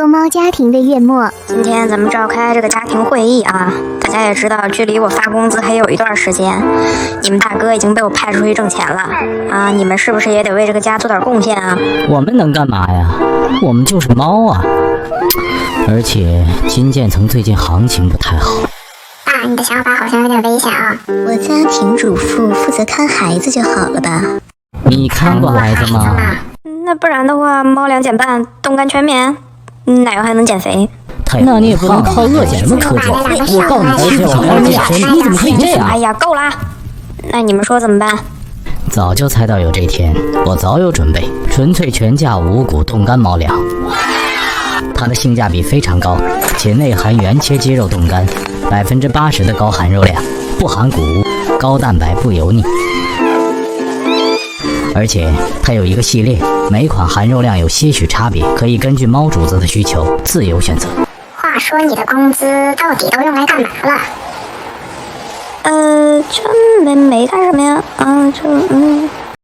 逗猫家庭的月末，今天咱们召开这个家庭会议啊，大家也知道，距离我发工资还有一段时间，你们大哥已经被我派出去挣钱了啊，你们是不是也得为这个家做点贡献啊？我们能干嘛呀？我们就是猫啊！而且金渐层最近行情不太好。爸，你的想法好像有点危险啊！我家庭主妇负责看孩子就好了吧？你看过孩子吗？那不然的话，猫粮减半，冻干全免，奶油还能减肥。那你也不能靠饿减什么科减，我告你，而且我还要健身，你怎么可以这样？哎呀，够啦！那你们说怎么办？早就猜到有这天，我早有准备。纯粹全价无谷冻干猫粮，它的性价比非常高，且内含原切鸡肉冻干，80%的高含肉量，不含谷物，高蛋白不油腻。而且它有一个系列，每款含肉量有些许差别，可以根据猫主子的需求自由选择。话说你的工资到底都用来干嘛了？这没干什么呀，